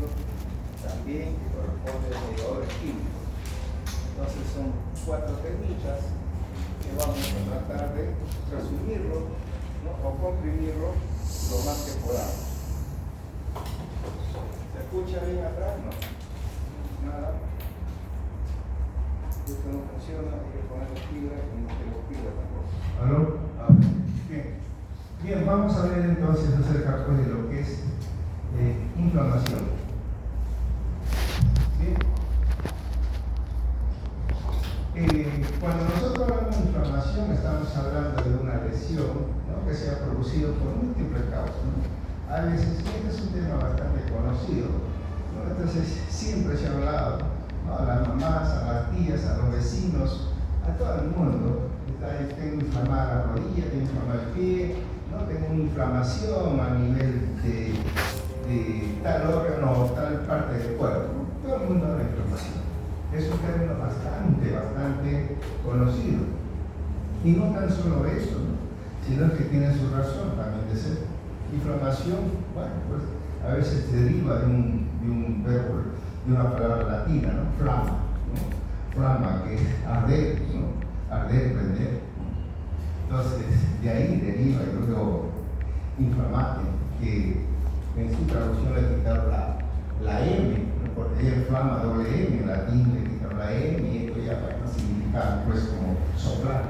ejemplo, también que corresponde a mediadores químicos. Entonces son 4 técnicas que vamos a tratar de resumirlo, ¿no? O comprimirlo lo más que podamos. ¿Se escucha bien atrás? No. Nada. Esto no funciona, hay que ponerle fibra y no tengo fibra tampoco. ¿Aló? Bien. Bien, vamos a ver entonces acerca pues, de lo que es inflamación. Bien. Cuando nosotros hablamos de inflamación estamos hablando de una lesión, ¿no?, que se ha producido por múltiples causas, ¿no? A veces, este es un tema bastante conocido, ¿no? Entonces siempre se ha hablado, ¿no?, a las mamás, a las tías, a los vecinos, a todo el mundo. Tengo inflamada la rodilla, tengo inflamado el pie, ¿no?, tengo una inflamación a nivel de tal órgano o tal parte del cuerpo, ¿no? Todo el mundo habla de inflamación. Es un término bastante conocido. Y no tan solo eso, ¿no?, sino que tiene su razón también de ser. Inflamación, bueno, pues a veces se deriva de un verbo, de una palabra latina, ¿no?, flama, ¿no? Flama, que es arder, ¿no?, arder, prender. Entonces, de ahí deriva y luego inflamate, que en su traducción le quitaron la M, ¿no?, porque ella flama doble M, en latín le quitaron la M y esto ya significa pues como soplar.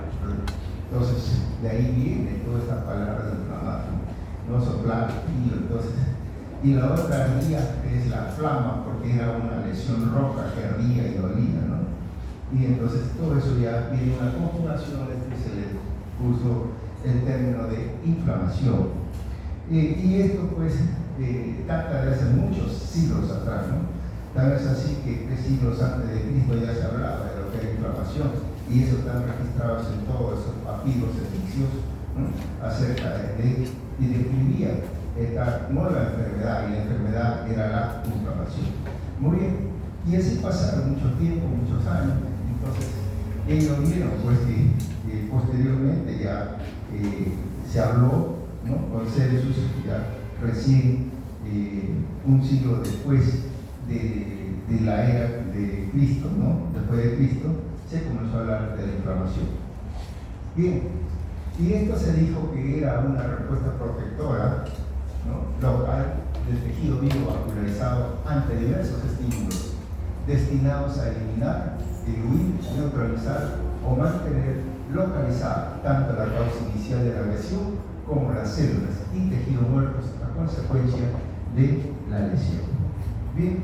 Entonces, de ahí viene toda esta palabra de inflamar, no soplar, frío. Entonces, y la otra ardía es la flama, porque era una lesión roja que ardía y dolía, ¿no? Y entonces todo eso ya viene una conjugación que se le puso el término de inflamación. Y esto pues data de hace muchos siglos atrás, ¿no? Tal vez así que 3 siglos antes de Cristo ya se hablaba de lo que era inflamación, y eso están registrados en todos esos papiros egipcios, ¿no?, acerca de y describía esta nueva enfermedad, y la enfermedad era la inflamación. Muy bien, y así pasaron mucho tiempo, muchos años. Entonces ellos vieron pues que posteriormente ya se habló, ¿no?, con Celsus, ya recién un siglo después de la era de Cristo, ¿no?, después de Cristo, se comenzó a hablar de la inflamación. Bien, y esto se dijo que era una respuesta protectora, ¿no?, local del tejido vivo vascularizado ante diversos estímulos destinados a eliminar, diluir, neutralizar o mantener localizada tanto la causa inicial de la lesión como las células y tejidos muertos a consecuencia de la lesión. Bien,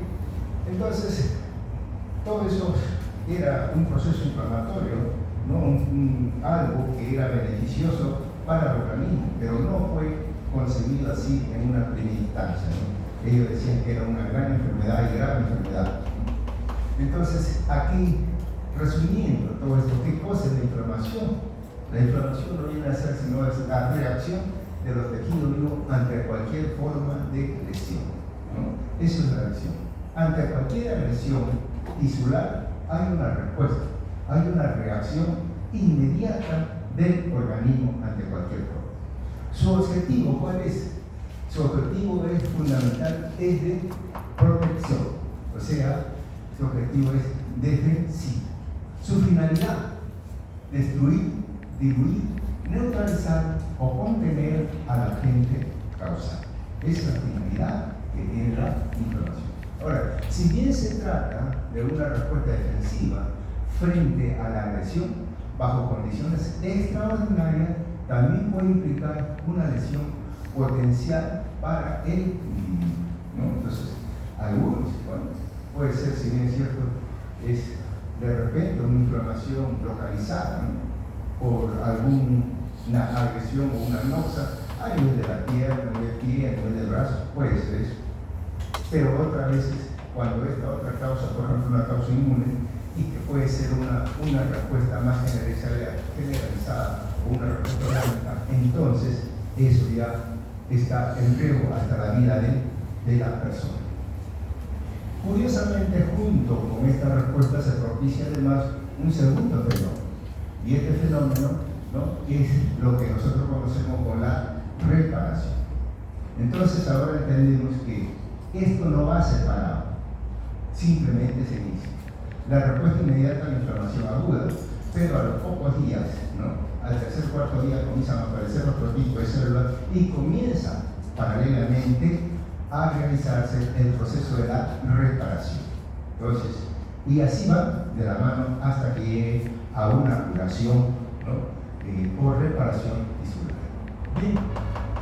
entonces todo eso era un proceso inflamatorio, ¿no?, algo que era beneficioso para el organismo, pero no fue concebido así en una primera instancia, ¿no? Ellos decían que era una gran enfermedad y grave enfermedad. Entonces, aquí, resumiendo todo esto, ¿qué cosa es la inflamación? La inflamación no viene a ser sino es la reacción de los tejidos vivos ante cualquier forma de lesión, ¿no? Eso es la lesión. Ante cualquier agresión tisular hay una respuesta, hay una reacción inmediata del organismo ante cualquier forma. ¿Su objetivo cuál es? Su objetivo es fundamental, es de protección, o sea, su objetivo es defensivo. Su finalidad, destruir, diluir, neutralizar o contener al agente causal. Esa es la finalidad que tiene la inflamación. Ahora, si bien se trata de una respuesta defensiva frente a la agresión, bajo condiciones extraordinarias, también puede implicar una lesión potencial para el individuo, ¿no? Entonces, algunos, bueno, puede ser, si bien es cierto, es de repente una inflamación localizada, ¿no?, por alguna agresión o una noxa a nivel de la pierna, a nivel del pie, a nivel del brazo, puede ser eso. Pero otras veces, cuando esta otra causa, por ejemplo, una causa inmune, y que puede ser una respuesta más generalizada o una respuesta orgánica, entonces eso ya está en riesgo hasta la vida de la persona. Curiosamente, junto con esta respuesta se propicia además un segundo fenómeno, y este fenómeno, ¿no?, es lo que nosotros conocemos como la reparación. Entonces ahora entendemos que esto no va separado, simplemente se inicia. La respuesta inmediata a la inflamación aguda, pero a los pocos días, ¿no? Al tercer o cuarto día comienzan a aparecer otro tipo de células y comienza paralelamente a realizarse el proceso de la reparación. Entonces, y así va de la mano hasta que llegue a una curación, ¿no? Por reparación tisular. Bien,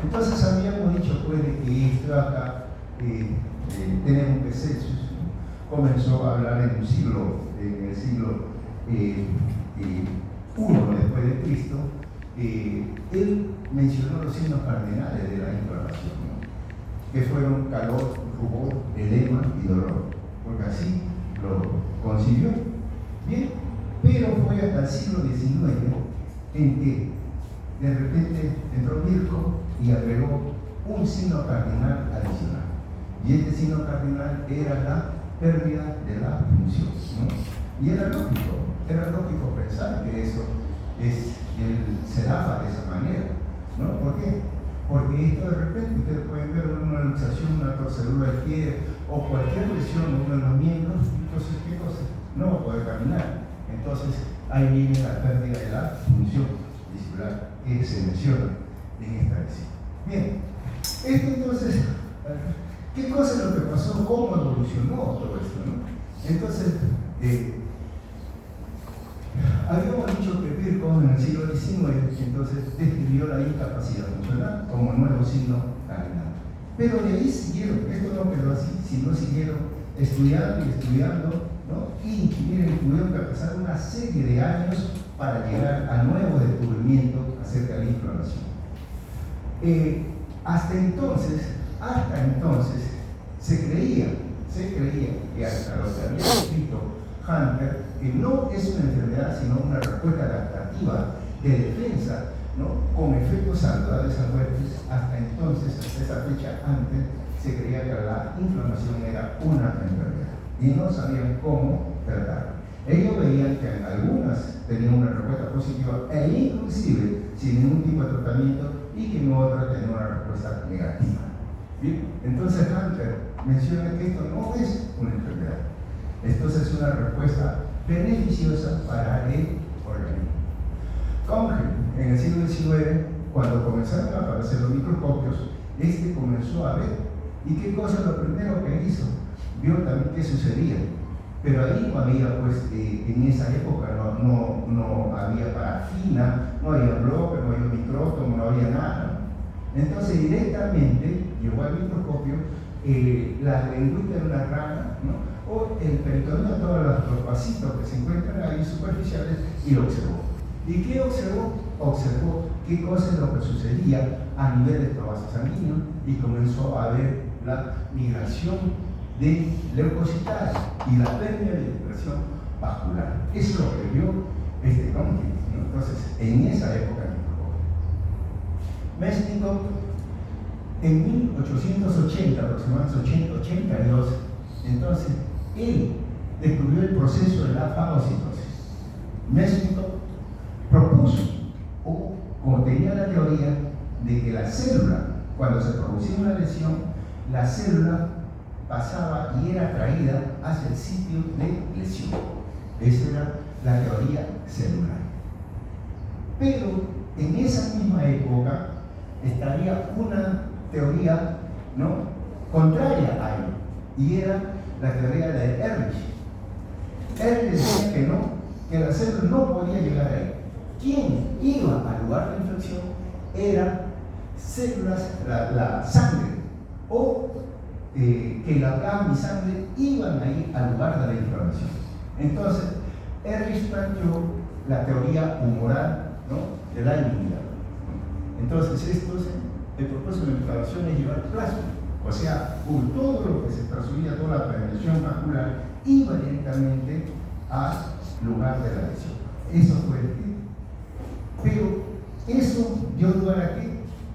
entonces habíamos dicho pues de que esto acá tenemos que Celsus, ¿no? Comenzó a hablar en el siglo I después de Cristo. Él mencionó los signos cardinales de la inflamación, ¿no? Que fueron calor, rubor, edema y dolor, porque así lo concibió. Bien, pero fue hasta el siglo XIX en que de repente entró Virchow y agregó un signo cardinal adicional. Y este signo cardinal era la pérdida de la función, ¿no? Y era lógico pensar que eso se daba de esa manera, ¿no? ¿Por qué? Porque esto de repente ustedes pueden ver una luxación, una torcedura del pie o cualquier lesión de uno de los miembros, entonces ¿qué cosa? No va a poder caminar. Entonces ahí viene la pérdida de la función tisular que se menciona en esta lesión. Bien, esto entonces, ¿qué cosa es lo que pasó? ¿Cómo evolucionó todo esto, ¿no? Entonces, habíamos dicho que Virchow en el siglo XIX entonces describió la incapacidad funcional como nuevo signo cardinal. Pero de ahí siguieron, esto no quedó así, sino siguieron estudiando y estudiando, ¿no? Y miren, tuvieron que pasar una serie de años para llegar a nuevos descubrimientos acerca de la inflamación. Hasta entonces se creía que hasta lo que había escrito Hunter, que no es una enfermedad sino una respuesta adaptativa de defensa, ¿no? Con efectos saludables a muertes. Hasta entonces, hasta esa fecha antes, se creía que la inflamación era una enfermedad y no sabían cómo tratarla. Ellos veían que en algunas tenían una respuesta positiva e inclusive sin ningún tipo de tratamiento, y que en otras tenían una respuesta negativa. Bien, entonces Hunter menciona que esto no es una enfermedad, esto es una respuesta beneficiosa para el organismo. Conger, en el siglo XIX, cuando comenzaron a aparecer los microscopios, comenzó a ver. ¿Y qué cosa es lo primero que hizo? Vio también qué sucedía. Pero ahí no había, pues, en esa época no había parafina, no había bloque, no había micrótomo, no había nada. Entonces directamente llevó al microscopio la lengüita de una rana, ¿no? O el peritoneo, todos los vasitos que se encuentran ahí superficiales, y lo observó. ¿Y qué observó? Observó qué cosa es lo que sucedía a nivel de estos vasos sanguíneos y comenzó a ver la migración de leucocitarios y la pérdida de expresión vascular. Eso es lo que vio Conger, ¿no? Entonces, en esa época, Mesnikov, en 1880, aproximadamente 82, entonces, él descubrió el proceso de la fagocitosis. Mesnikov propuso, o como tenía la teoría, de que la célula, cuando se producía una lesión, la célula pasaba y era traída hacia el sitio de lesión. Esa era la teoría celular. Pero en esa misma época estaría una teoría, ¿no?, contraria a ello, y era la teoría de Ehrlich. Ehrlich decía que no, que la célula no podía llegar ahí. Quien iba al lugar de infección era células, la sangre, o que la plasma y sangre iban ahí al lugar de la inflamación. Entonces, Ehrlich planteó la teoría humoral, ¿no?, de la inmunidad. Entonces, el propósito de la inflamación es llevar plasma, o sea, todo lo que se transfería, toda la permeación vascular, iba directamente al lugar de la lesión. Eso fue el tipo. Pero eso dio lugar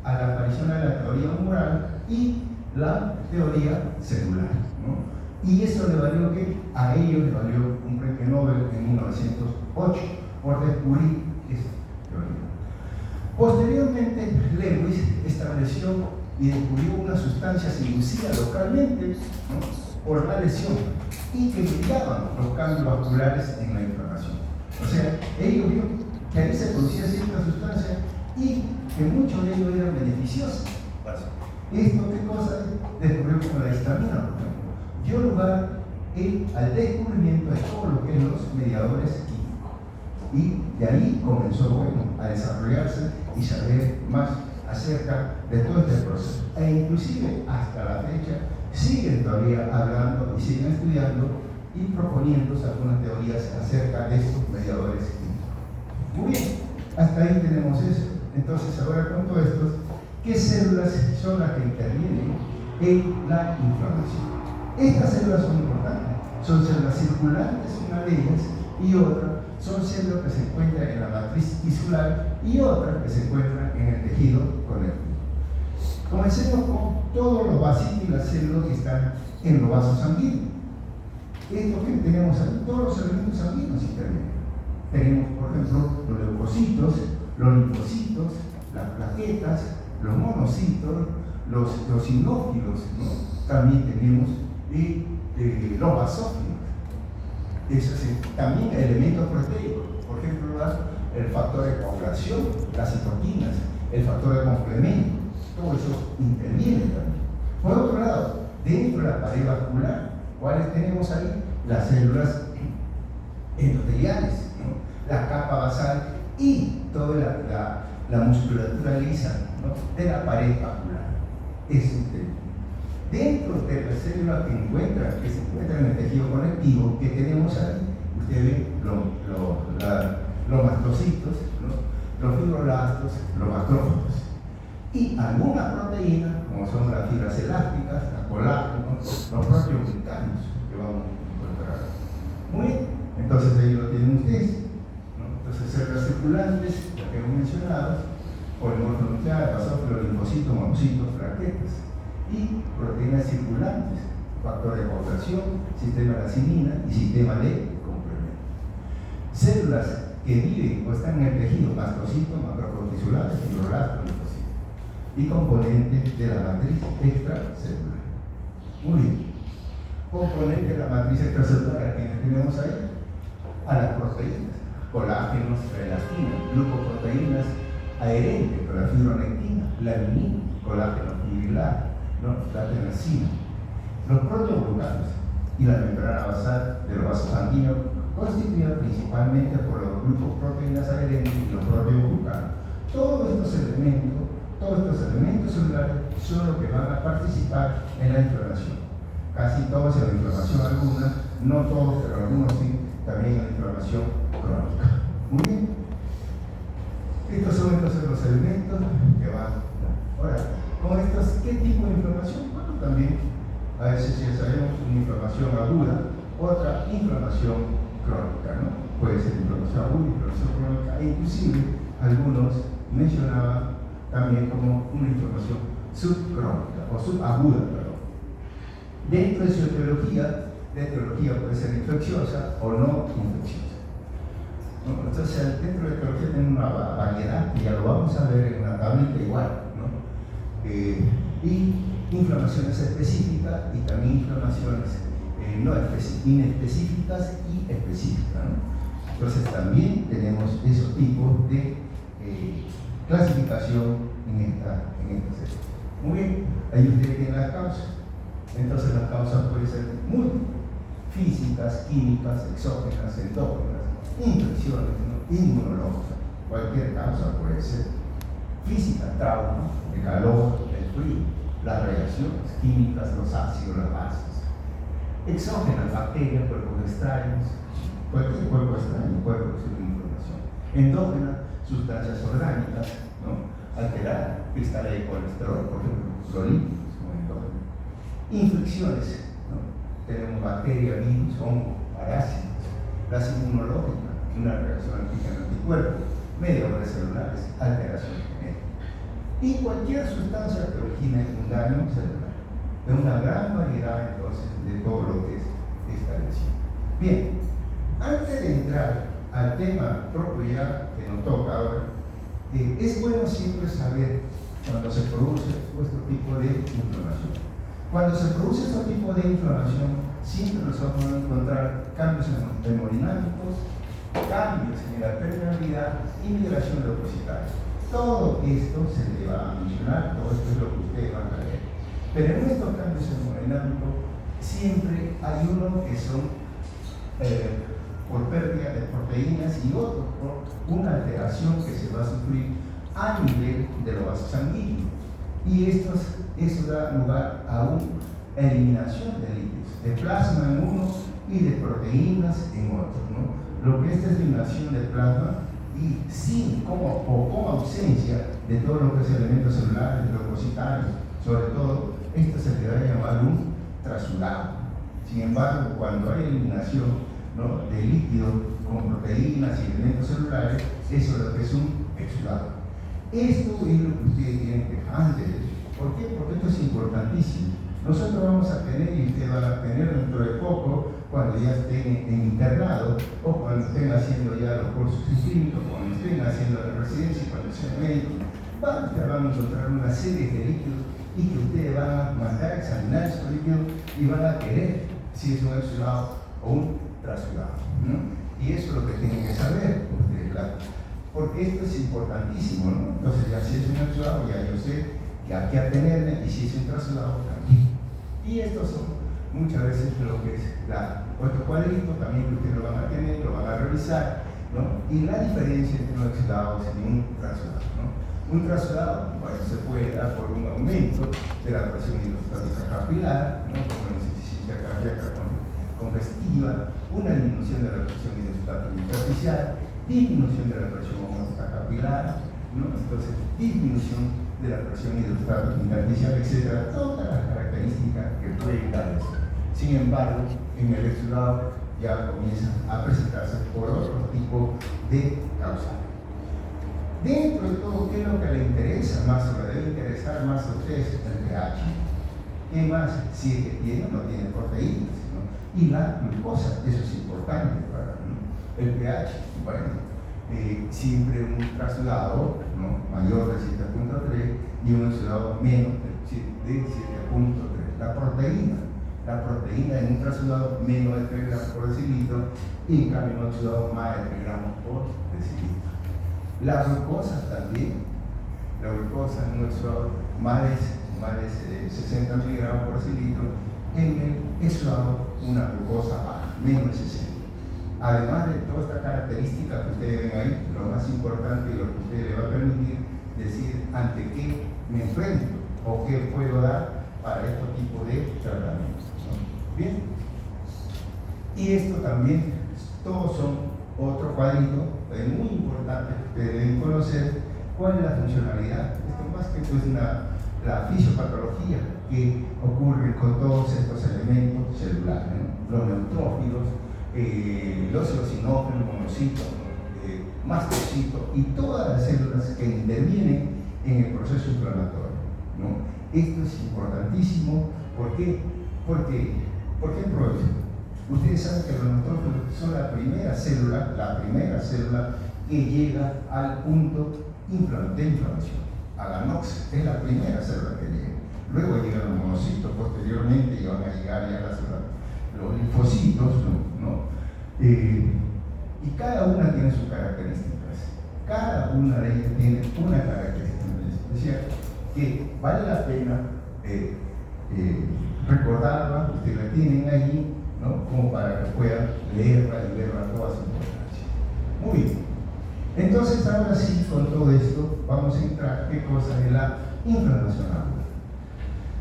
a la aparición de la teoría humoral y la teoría celular, ¿no? Y eso le valió a ellos le valió un premio Nobel en 1908 por descubrir esa teoría. Posteriormente, Lewis estableció y descubrió una sustancia inducida localmente, ¿no?, por la lesión y que mediaban los cambios vasculares en la inflamación. O sea, ellos vieron que ahí se producía cierta sustancia y que muchos de ellos eran beneficiosos. ¿Esto qué cosa descubrió con la histamina, por ejemplo? Dio lugar al descubrimiento de todo lo que es los mediadores químicos. Y de ahí comenzó, bueno, a desarrollarse y saber más acerca de todo este proceso. E inclusive hasta la fecha siguen todavía hablando y siguen estudiando y proponiéndose algunas teorías acerca de estos mediadores químicos. Muy bien, hasta ahí tenemos eso. Entonces ahora con todo esto, ¿qué células son las que intervienen en la inflamación? Estas células son importantes. Son células circulantes, una de ellas, y otra son células que se encuentran en la matriz tisular y otras que se encuentran en el tejido conectivo. Comencemos con todos los vasitos y las células que están en los vasos sanguíneos. Esto que tenemos aquí, todos los elementos sanguíneos intervienen. Tenemos, por ejemplo, los leucocitos, los linfocitos, las plaquetas, los monocitos, los sinófilos, ¿no? También tenemos los basófilos. Eso sí, también elementos proteicos, por ejemplo, el factor de coagulación, las citoquinas, el factor de complemento, todo eso interviene también. Por otro lado, dentro de la pared vascular, ¿cuáles tenemos ahí? Las células endoteliales, ¿no?, la capa basal y toda la musculatura lisa, ¿no?, de la pared vascular. Eso interviene. Dentro de las células que se encuentran en el tejido conectivo que tenemos ahí, usted ve los mastocitos, ¿no?, los fibroblastos, los macrófagos y algunas proteínas, como son las fibras elásticas, las colágenos, los proteoglicanos que vamos a encontrar. Muy bien, entonces ahí lo tienen ustedes, ¿no? Entonces células circulantes, las que hemos mencionado, polimorfo nuclear, basófilo, linfocitos, monocitos, plaquetas, y proteínas circulantes, factor de coagulación, sistema de acinina y sistema de complemento. Células que viven o están en el tejido, mastocitos, macrófagos tisulares, fibroblastos, linfocitos, y componentes de la matriz extracelular. Muy bien. Componentes de la matriz extracelular que tenemos ahí, a las proteínas, colágenos, elastina, glucoproteínas adherentes, con la fibronectina, la adenina, colágeno fibrilar, ¿no?, la tenasina, los proteoglucanos y la membrana basal de los vasos sanguíneos, constituida principalmente por los glucoproteínas adherentes y los proteoglucanos. Todos estos elementos celulares son los que van a participar en la inflamación. Casi todos en la inflamación alguna, no todos, pero algunos sí, también en la inflamación crónica. Muy bien. Estos son entonces los elementos que van. Ahora, con estos, ¿qué tipo de inflamación? Bueno, también a veces ya sabemos una inflamación aguda, otra inflamación crónica, ¿no? Puede ser inflamación aguda, inflamación crónica, e inclusive algunos mencionaban también como una inflamación subcrónica o subaguda, perdón. Dentro de su etiología, la etiología puede ser infecciosa o no infecciosa. ¿No? Entonces, dentro de la etiología tenemos una variedad, y ya lo vamos a ver en una tablita igual, ¿no? Y inflamaciones específicas y también inflamaciones inespecíficas y específicas, ¿no? Entonces también tenemos esos tipos de clasificación en esta serie. Muy bien, ahí ustedes tienen las causas. Entonces las causas pueden ser múltiples: físicas, químicas, exógenas, endógenas, infecciones, ¿no?, inmunológicas. Cualquier causa puede ser. Física, trauma, el calor, el frío, las reacciones químicas, los ácidos, las bases. Exógenas, bacterias, cuerpos extraños, cualquier cuerpo extraño puede producir una inflamación. Endógenas, sustancias orgánicas, ¿no?, alterar cristales de colesterol, por ejemplo, los lípidos como endógenos. Infecciones, ¿no?, tenemos bacterias, virus, hongos, parásitos. Las inmunológicas, una reacción antígeno-anticuerpo, mediadores celulares, alteraciones genéticas. Y cualquier sustancia que origine un daño celular. De una gran variedad entonces de todo lo que es esta lesión. Bien, antes de entrar al tema propio ya que nos toca ahora, es bueno siempre saber cuando se produce este tipo de inflamación. Cuando se produce este tipo de inflamación, siempre nos vamos a encontrar cambios hemodinámicos, cambios en la permeabilidad y migración leucocitaria. Todo esto se le va a mencionar, todo esto es lo que ustedes van a ver. Pero en estos cambios hemodinámicos siempre hay uno que son por pérdida de proteínas y otros por una alteración que se va a sufrir a nivel de los vasos sanguíneos. Y eso da lugar a una eliminación de líquidos, de plasma en unos y de proteínas en otros, ¿no? Lo que es eliminación de plasma y sin o con ausencia de todo lo que es elementos celulares, leucocitarios, sobre todo, esto se le va a llamar un trasudado. Sin embargo, cuando hay eliminación, ¿no?, de líquidos con proteínas y elementos celulares, eso es lo que es un exudado. Esto es lo que ustedes tienen que antes. ¿Por qué? Porque esto es importantísimo. Nosotros vamos a tener, y ustedes van a tener dentro de poco, cuando ya estén en internado, o cuando estén haciendo ya los cursos clínicos, cuando estén haciendo la residencia, cuando sean médicos, van a encontrar una serie de líquidos y que ustedes van a mandar a examinar esos líquidos y van a querer si es un exudado o un trasudado, ¿no? Y eso es lo que tienen que saber ustedes, claro. Porque esto es importantísimo, ¿no? Entonces, ya si es un exudado, ya yo sé que hay que atenerme, y si es un trasudado, también. Y estos son muchas veces lo que es otro cuadrito también que ustedes lo van a tener, lo van a revisar, ¿no? Y la diferencia entre un exudado y un trasudado, ¿no? Un trasudado, bueno, se puede dar por un aumento de la presión hidrostática capilar, ¿no?, como insuficiencia cardíaca congestiva, una disminución de la presión hidrostática intersticial, disminución de la presión homótica capilar, ¿no? Entonces, disminución de la presión hidrostática intersticial, etc. Todas las características que pueden dar eso. Sin embargo, en el exudado ya comienzan a presentarse por otro tipo de causas. Dentro de todo, ¿qué es lo que le interesa más o le debe interesar más a ustedes? El pH. ¿Qué más? Si es que tiene o no tiene proteínas, ¿no? Y la glucosa, eso es importante para, ¿no?, el pH. Bueno, siempre un trasudado, ¿no?, mayor de 7.3 y un exudado menos de 7.3. La proteína en un trasudado menos de 3 gramos por decilitro y en cambio en un exudado más de 3 gramos por decilitro. La glucosa también, la glucosa en un exudado más de 60 miligramos por decilitro, en el exudado una glucosa baja, menos de 60. Además de toda esta característica que ustedes ven ahí, lo más importante y lo que a ustedes les va a permitir decir ante qué me enfrento o qué puedo dar para este tipo de tratamientos, ¿no? Bien. Y esto también, todos son otro cuadrito muy importante que ustedes deben conocer. ¿Cuál es la funcionalidad? Esto más que esto es la fisiopatología que ocurre con todos estos elementos celulares, ¿no? Los neutrófilos, los eosinófilos, monocitos, mastocitos y todas las células que intervienen en el proceso inflamatorio, ¿no? Esto es importantísimo. ¿Por qué? ¿Por qué producen? Ustedes saben que los neutrófilos son la primera célula que llega al punto de inflamación. A la NOx es la primera célula que llega. Luego llegan los monocitos posteriormente y van a llegar ya los linfocitos, ¿no? Y cada una tiene sus características. Cada una de ellas tiene una característica especial que vale la pena recordarla. Ustedes la tienen allí, ¿no?, como para que puedan leerla y verla toda su importancia. Muy bien. Entonces, ahora sí, con todo esto, vamos a entrar qué cosa es la inflamación aguda.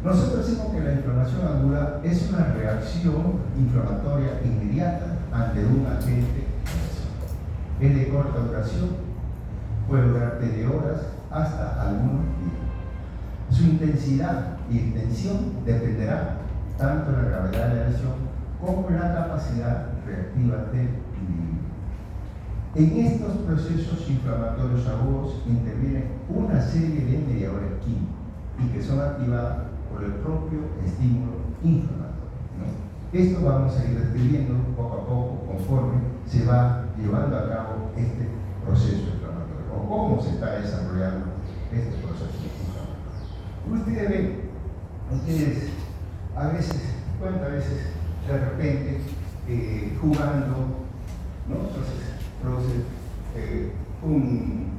Nosotros decimos que la inflamación aguda es una reacción inflamatoria inmediata ante un agente agresor. Es de corta duración, puede durar desde horas hasta algunos días. Su intensidad y extensión dependerá tanto de la gravedad de la lesión como la capacidad reactiva del individuo. En estos procesos inflamatorios agudos interviene una serie de mediadores químicos y que son activados por el propio estímulo inflamatorio, ¿no? Esto vamos a ir describiendo poco a poco conforme se va llevando a cabo este proceso inflamatorio o cómo se está desarrollando este proceso inflamatorio. Ustedes a veces, ¿cuántas veces de repente jugando, ¿no? Entonces produce un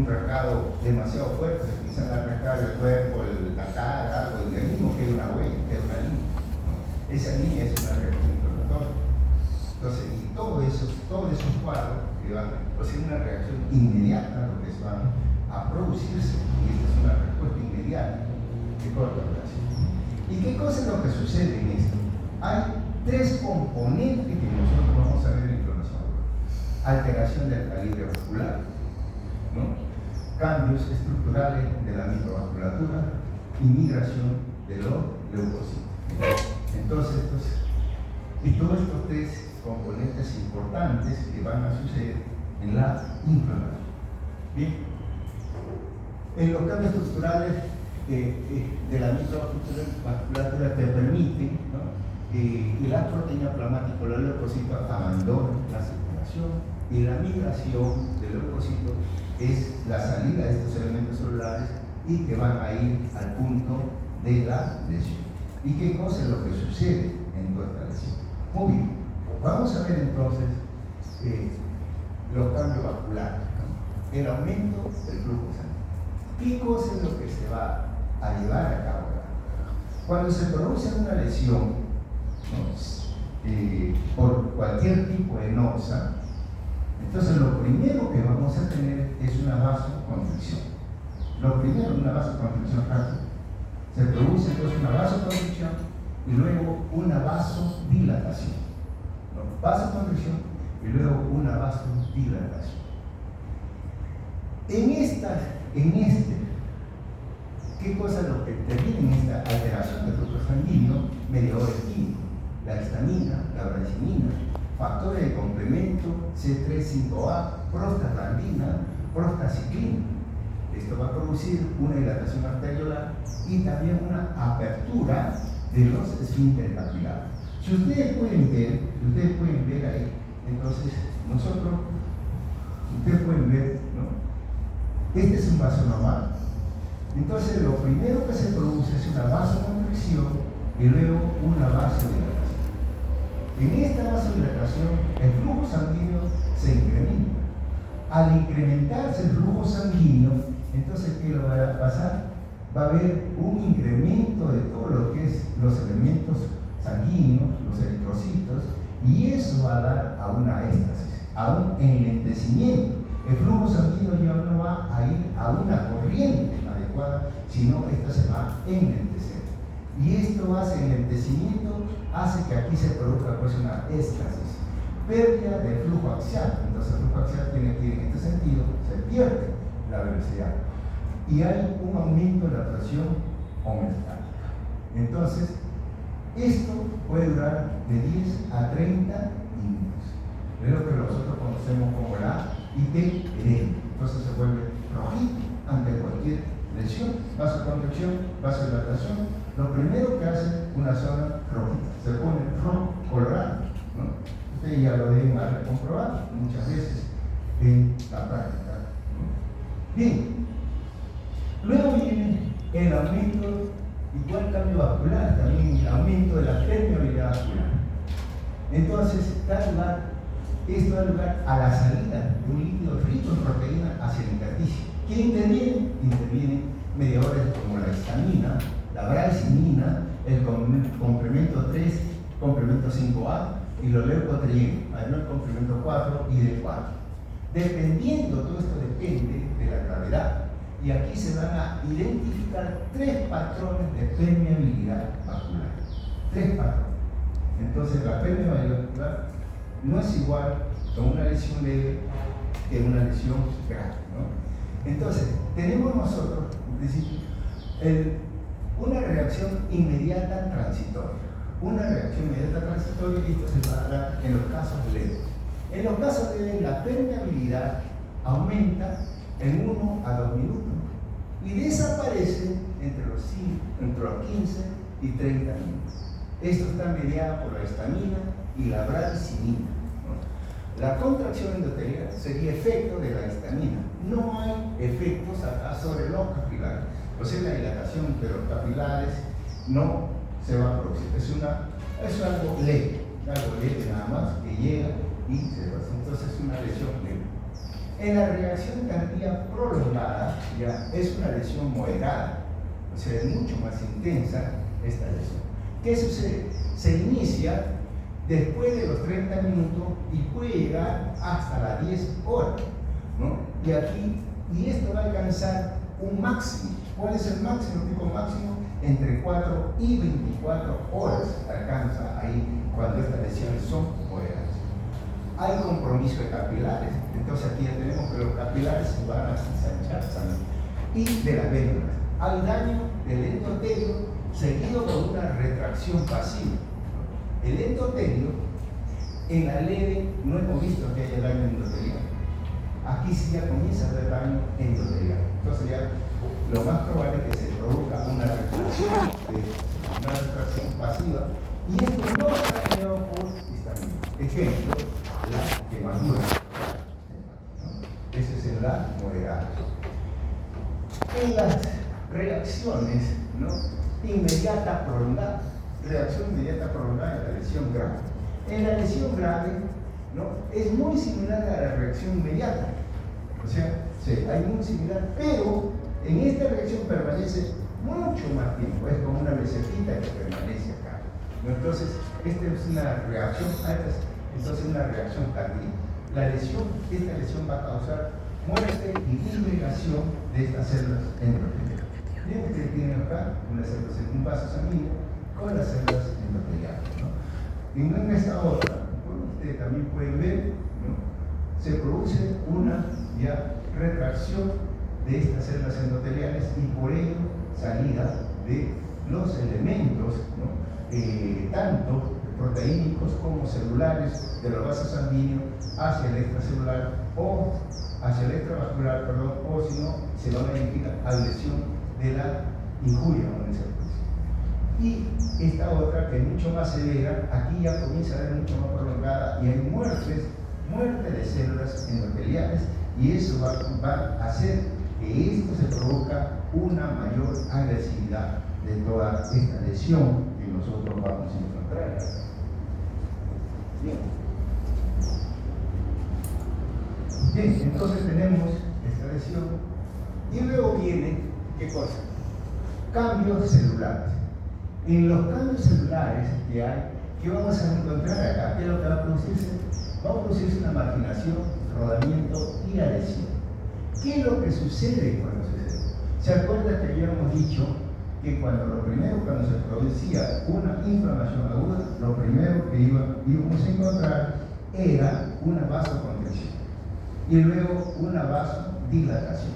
rascado demasiado fuerte, se empiezan a rascar el cuerpo, la cara, algo, y el mismo queda una huella, queda una línea, ¿no? Esa línea es una reacción inflamatoria. Entonces, y todos esos cuadros que van, o sea, una reacción inmediata, lo que van a producirse, y esta es una respuesta inmediata de corta duración. ¿Y qué cosa es lo que sucede en esto? Hay tres componentes que nosotros vamos a ver en inflamación: alteración del calibre vascular, ¿no? Cambios estructurales de la microvasculatura y migración de los leucocitos. Entonces, y todos estos tres componentes importantes que van a suceder en la inflamación. Bien, en los cambios estructurales de la microvasculatura te permiten, ¿no?, que la proteína plasmática, los leucocitos, abandonen la circulación, y la migración del leucocito es la salida de estos elementos celulares y que van a ir al punto de la lesión. ¿Y qué cosa es lo que sucede en toda esta lesión? Muy bien, vamos a ver entonces los cambios vasculares, ¿no? El aumento del flujo sanguíneo. ¿Qué cosa es lo que se va a llevar a cabo? Cuando se produce una lesión, ¿no?, por cualquier tipo de noxa, entonces lo primero que vamos a tener es una vasoconstricción. Lo primero, una vasoconstricción rápida. Se produce entonces una vasoconstricción y luego una vasodilatación. ¿No? Vasoconstricción y luego una vasodilatación. ¿Qué cosa es lo que interviene en esta alteración del flujo sanguíneo? Mediadores químicos, la histamina, la brancimina, factores de complemento, C3-5A, prostaglandina, prostaciclina. Esto va a producir una dilatación arteriolar y también una apertura de los esfínteres capilares. Si ustedes pueden ver ahí, entonces ustedes pueden ver, ¿no? Este es un vaso normal. Entonces lo primero que se produce es una vasoconstricción y luego una vasodilatación. En esta vasodilatación el flujo sanguíneo se incrementa. Al incrementarse el flujo sanguíneo, entonces ¿qué va a pasar? Va a haber un incremento de todo lo que es los elementos sanguíneos, los eritrocitos, y eso va a dar a una éstasis, a un enlentecimiento. El flujo sanguíneo ya no va a ir a una corriente adecuada, sino esta se va a enlentecer. Y esto hace, el enlentecimiento hace que aquí se produzca pues una éstasis, pérdida de flujo axial. Entonces el flujo axial tiene que ir en este sentido, se pierde la velocidad y hay un aumento de la presión homeostática. Entonces esto puede durar de 10 a 30 minutos. Es lo que nosotros conocemos como la hiperemia. Entonces se vuelve rojito ante cualquier lesión, vasoconstricción, vasodilatación. Lo primero que hace una zona rojita, se pone rojo colorado, ¿no? Ustedes ya lo deben haber comprobado muchas veces en la práctica, ¿no? Bien, luego viene el aumento, igual cambio vascular, también el aumento de la permeabilidad vascular. Entonces, esto da lugar a la salida de un líquido rico en proteína hacia el intersticio. ¿Quién interviene? Intervienen mediadores como la histamina, la brancimina, el complemento 3, complemento 5A y los leucotrienos, además el complemento 4 y D4. Dependiendo, todo esto depende de la gravedad. Y aquí se van a identificar tres patrones de permeabilidad vascular. Tres patrones. Entonces la permeabilidad vascular no es igual con una lesión leve que una lesión grave, ¿no? Entonces, tenemos nosotros, en principio, una reacción inmediata transitoria. Una reacción inmediata transitoria, y esto se va a dar en los casos leves. En los casos leves, la permeabilidad aumenta en 1 a 2 minutos y desaparece entre los 15 y 30 minutos. Esto está mediado por la histamina y la brancimina, ¿no? La contracción endotelial sería efecto de la histamina. No hay efectos acá sobre los capilares. O sea, la dilatación de los capilares no se va a producir. Es algo leve nada más, que llega y se va. Entonces es una lesión leve. En la reacción cardíaca prolongada ya es una lesión moderada, o sea, es mucho más intensa esta lesión. ¿Qué sucede? Se inicia después de los 30 minutos y puede llegar hasta las 10 horas, ¿no? Y esto va a alcanzar un máximo. ¿Cuál es el máximo? El pico máximo entre 4 y 24 horas alcanza ahí cuando estas lesiones son moderadas. Hay compromiso de capilares, entonces aquí ya tenemos que los capilares se van a ensanchar también. Y de las vénulas. Hay daño del endotelio seguido por una retracción pasiva. El endotelio, en la leve, no hemos visto que haya daño endotelial. Aquí sí ya comienza a haber daño endotelial. Entonces ya lo más probable es que se produzca una retracción pasiva, y esto no está creado por histamina. Ejemplo, la quemadura, ¿no? Ese es en la moderada. En las reacciones, ¿no? Inmediata prolongada, reacción inmediata prolongada en la lesión grave. En la lesión grave, ¿no? Es muy similar a la reacción inmediata, o sea, sí, hay muy similar, pero en esta reacción permanece mucho más tiempo, es como una becetita que permanece acá, ¿no? Entonces, esta es una reacción, entonces una reacción cardíaca. Esta lesión va a causar muerte y disgregación de estas células endoteliales. Miren que tienen acá un vaso sanguíneo con las células endoteliales, ¿no? Y en esta otra, ustedes también pueden ver, ¿no? Se produce una ya retracción de estas células endoteliales y por ello salida de los elementos, ¿no? Tanto proteínicos como celulares de los vasos sanguíneos hacia el extracelular o hacia el extravascular, o si no, se van a dirigir a lesión de la injuria, vamos a decir. Y esta otra, que es mucho más severa, aquí ya comienza a ver mucho más prolongada y hay muerte de células endoteliales, y eso va a hacer que esto se produzca una mayor agresividad de toda esta lesión que nosotros vamos a encontrar. Bien, entonces tenemos esta lesión y luego viene, ¿qué cosa? Cambios celulares. En los cambios celulares que hay, ¿qué vamos a encontrar acá? ¿Qué es lo que va a producirse? Va a producirse una marginación, rodamiento y adhesión. ¿Qué es lo que sucede cuando sucede? ¿Se acuerdan que habíamos dicho que cuando se producía una inflamación aguda, lo primero que íbamos a encontrar era una vasoconstricción y luego una vasodilatación?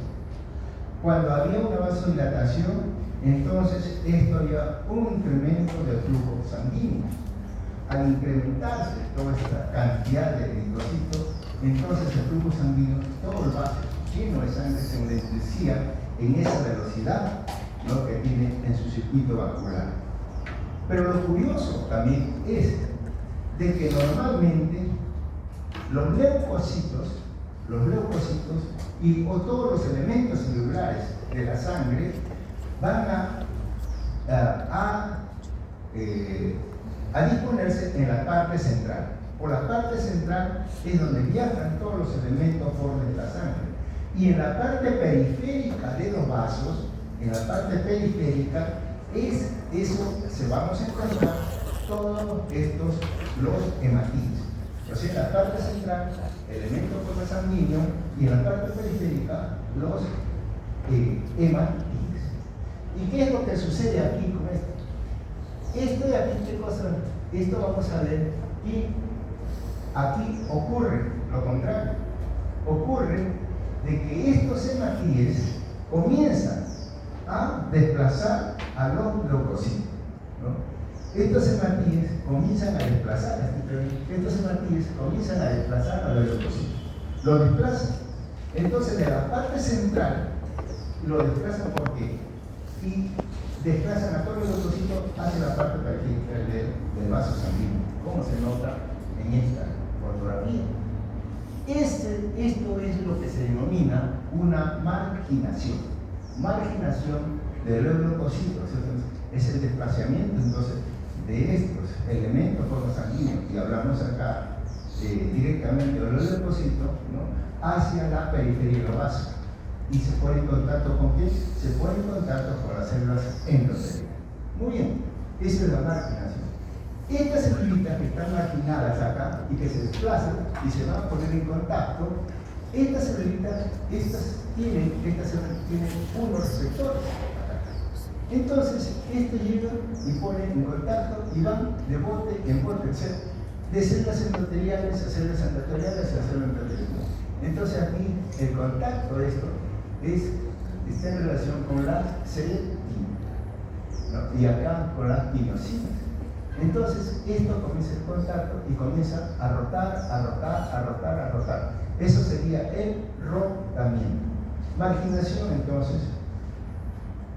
Cuando había una vasodilatación, entonces esto había un incremento del flujo sanguíneo. Al incrementarse toda esta cantidad de eritrocitos, entonces el flujo sanguíneo, todo el vaso lleno de sangre se enlentecía en esa velocidad, ¿no? Que tiene en su circuito vascular. Pero lo curioso también es de que normalmente los leucocitos o todos los elementos celulares de la sangre van a disponerse en la parte central. Por la parte central es donde viajan todos los elementos formes de la sangre. Y en la parte periférica de los vasos, en la parte periférica, vamos a encontrar todos estos, los hematíes. O sea, en la parte central, elementos forma sanguíneo, y en la parte periférica, los hematíes. ¿Y qué es lo que sucede aquí con esto? Esto de aquí, ¿qué cosa? Esto vamos a ver, y aquí ocurre lo contrario. Ocurre de que estos hematíes comienzan a desplazar a los leucocitos, ¿no? Estos hematíes comienzan a desplazar a los leucocitos. Lo desplazan. Entonces, de la parte central, lo desplazan porque y desplazan a todos los leucocitos hacia la parte periférica del vaso sanguíneo, como se nota en esta fotografía. Esto es lo que se denomina una marginación. Marginación del leucocito, es el desplazamiento entonces de estos elementos sanguíneos, y hablamos acá directamente de los leucocitos, ¿no?, hacia la periferia de los vasos, y se pone en contacto con ¿qué? Se pone en contacto con las células endoteliales. Muy bien, esa es la marginación. Estas células que están marginadas acá y que se desplazan y se van a poner en contacto, estas células tienen unos receptores. Entonces, estos llegan y ponen en contacto y van de bote en bote, de células endoteliales a células endoteliales a células endoteliales. Entonces, aquí el contacto de esto está en relación con la serotonina, ¿no?, y acá con las quinosinas. Entonces, esto comienza el contacto y comienza a rotar. Eso sería el rodamiento. Marginación, entonces,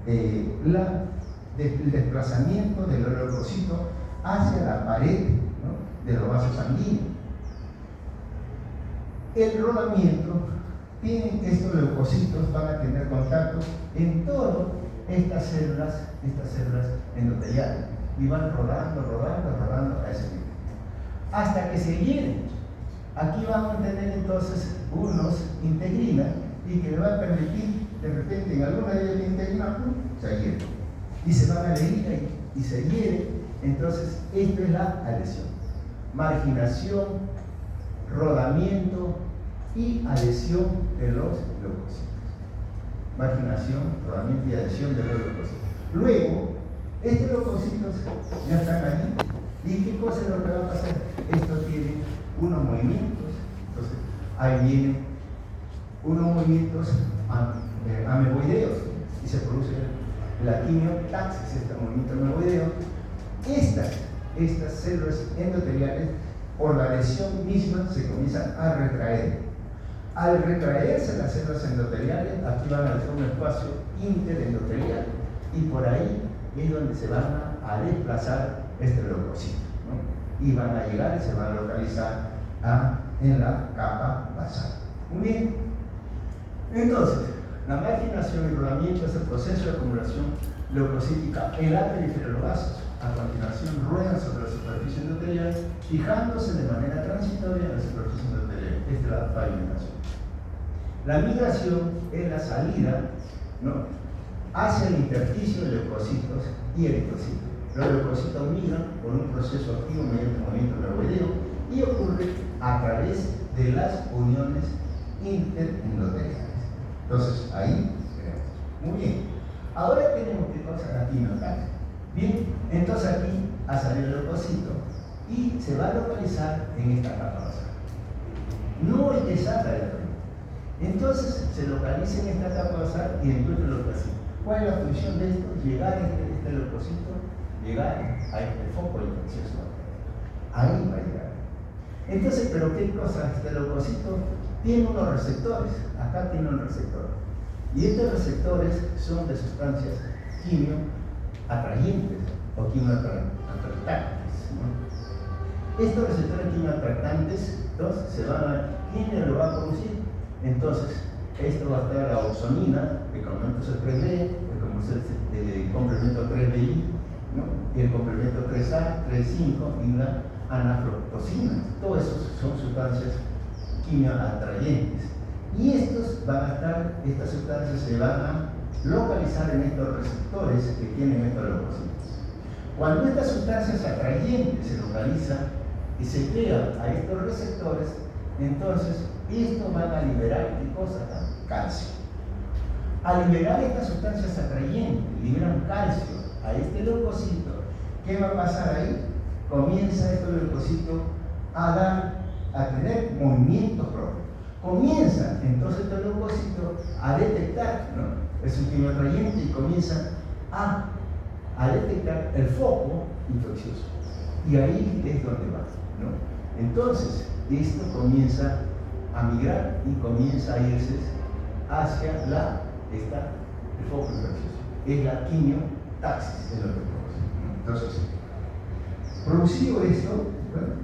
el desplazamiento del leucocito hacia la pared, ¿no?, de los vasos sanguíneos. El rodamiento, estos leucocitos van a tener contacto en todas estas células endoteliales y van rodando a ese nivel hasta que se hieren. Aquí vamos a tener entonces unos integrinas y que le va a permitir, de repente en alguna de ellas integrina, se hiere y se van a adherir ahí y se hiere. Entonces esto es la adhesión, marginación, rodamiento y adhesión de los leucocitos. Marginación, rodamiento y adhesión de los leucocitos. Luego, estos leucocitos ya están ahí. ¿Y qué cosa es lo que va a pasar? Esto tiene unos movimientos. Entonces, ahí vienen unos movimientos ameboideos y se produce la quimiotaxis, este movimiento ameboideo. Estas células endoteliales, por la lesión misma, se comienzan a retraer. Al retraerse las células endoteliales, aquí van a dejar un espacio interendotelial y por ahí es donde se van a desplazar este leucocito, ¿no?, y van a llegar y se van a localizar en la capa basal. Muy bien. Entonces, la marginación y rodamiento es el proceso de acumulación leucocítica en la periferia de los vasos. A continuación, ruedan sobre la superficie endotelial, fijándose de manera transitoria en la superficie endotelial. Esta es la pavimentación. La migración es la salida, ¿no?, hacia el intersticio de leucocitos y eritrocitos. Los leucocitos migran por un proceso activo mediante movimiento ameboideo y ocurre a través de las uniones interendoteliales. Entonces, ahí tenemos. Muy bien. Ahora tenemos que cosa la quimiotaxis. Bien, entonces aquí ha salido el leucocito y se va a localizar en esta capa basal. No es que salga del río. Entonces se localiza en esta capa basal y encuentra el leucocito. ¿Cuál es la función de esto? Llegar a este leucocito, llegar a este foco infeccioso. Ahí va a llegar. Entonces, ¿pero qué cosa? Este leucocito tiene unos receptores. Acá tiene un receptor. Y estos receptores son de sustancias quimioatrayentes o quimioatractantes, ¿no? Estos receptores quimioatractantes, entonces, ¿quién lo va a producir? Entonces, esto va a estar la oxonina, el complemento C3B, el complemento 3BI, ¿no?, y el complemento 3A, 3,5 y la anafloxacina. Todos esos son sustancias quimioatrayentes. Y estas sustancias se van a localizar en estos receptores que tienen estos leucocitos. Cuando estas sustancias atrayentes se localizan y se pegan a estos receptores, entonces estos van a liberar ¿qué cosa? Calcio. Al liberar estas sustancias atrayentes, liberan calcio a este leucocito. ¿Qué va a pasar ahí? Comienza este leucocito a tener movimientos propios. Comienza entonces este leucocito a detectar, ¿no?, es un quimioatrayente y comienza a detectar el foco infeccioso. Y ahí es donde va, ¿no? Entonces, esto comienza a migrar y comienza a irse hacia el foco infeccioso. Es la quimiotaxis, es lo que produce. Entonces, producido esto, bueno,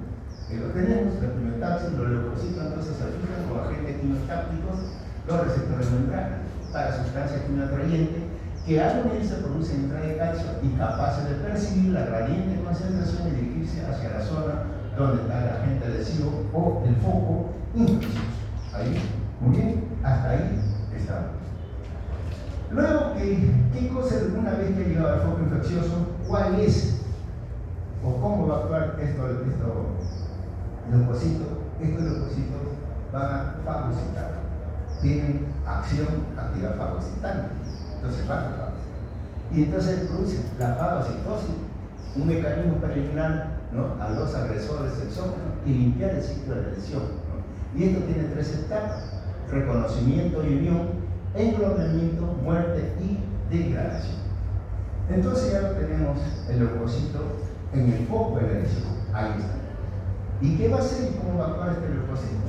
lo tenemos, la quimiotaxis, los leucocitos entonces se fijan con agentes quimiotácticos, los receptores de membrana para sustancias quimioatrayentes que al unirse producen entrada de calcio y capaces de percibir la gradiente de concentración y dirigirse hacia la zona donde está el agente adhesivo o el foco infeccioso. Ahí, muy bien, hasta ahí estamos. Luego, ¿qué cosa una vez que ha llegado al foco infeccioso? ¿Cuál es o cómo va a actuar estos leucocitos? Estos leucocitos van a fagocitar. Tienen actividad fagocitante. Entonces van a fagocitar. Y entonces produce la fagocitosis, un mecanismo para eliminar, ¿no?, a los agresores exógenos y limpiar el sitio de la lesión, ¿no? Y esto tiene 3 etapas: reconocimiento y unión, englobamiento, muerte y degradación. Entonces ya lo tenemos el leucocito en el foco de la lesión. Ahí está. ¿Y qué va a hacer y cómo va a actuar este leucocito?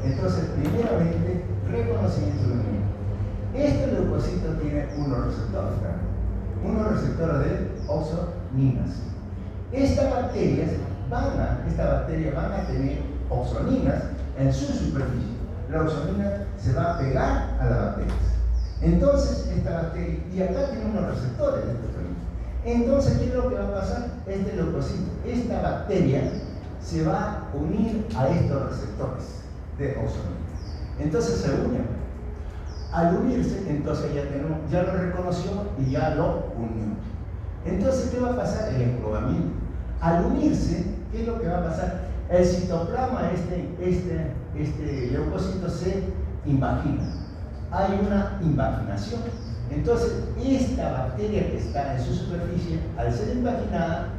Entonces, primeramente, reconocimiento y unión. Este leucocito tiene unos receptores, de oxoninas. Estas bacterias van a tener oxoninas en su superficie. La oxonina se va a pegar a las bacterias. Entonces, esta bacteria, y acá tiene unos receptores de oxonina. Entonces, ¿qué es lo que va a pasar? Este leucocito, esta bacteria se va a unir a estos receptores de oxonina. Entonces se unen. Al unirse, entonces ya lo reconoció y ya lo unió. Entonces, ¿qué va a pasar? El englobamiento. Al unirse, ¿qué es lo que va a pasar? El citoplasma, este leucocito se invagina. Hay una invaginación. Entonces, esta bacteria que está en su superficie, al ser invaginada,